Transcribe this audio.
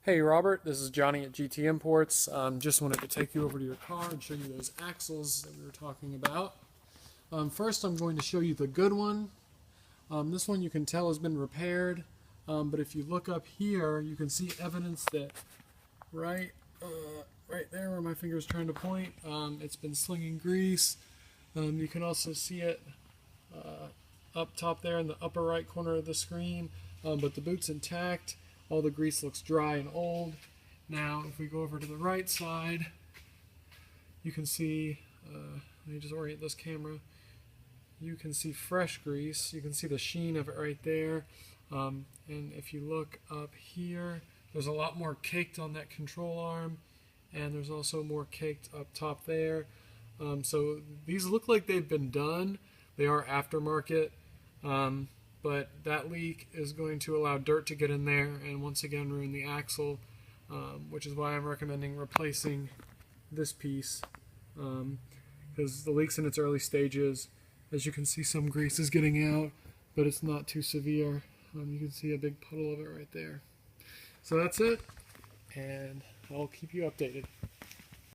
Hey Robert, this is Johnny at GT Imports. Just wanted to take you over to your car and show you those axles that we were talking about. First I'm going to show you the good one. This one you can tell has been repaired, but if you look up here you can see evidence that right there where my finger is trying to point, it's been slinging grease. You can also see it up top there in the upper right corner of the screen, but the boot's intact. All the grease looks dry and old. Now, if we go over to the right side, you can see, let me just orient this camera, you can see fresh grease. You can see the sheen of it right there. And if you look up here, there's a lot more caked on that control arm, and there's also more caked up top there. So these look like they've been done. They are aftermarket. But that leak is going to allow dirt to get in there and once again ruin the axle, which is why I'm recommending replacing this piece, because the leak's in its early stages. As you can see, some grease is getting out, but it's not too severe. You can see a big puddle of it right there. So that's it, and I'll keep you updated.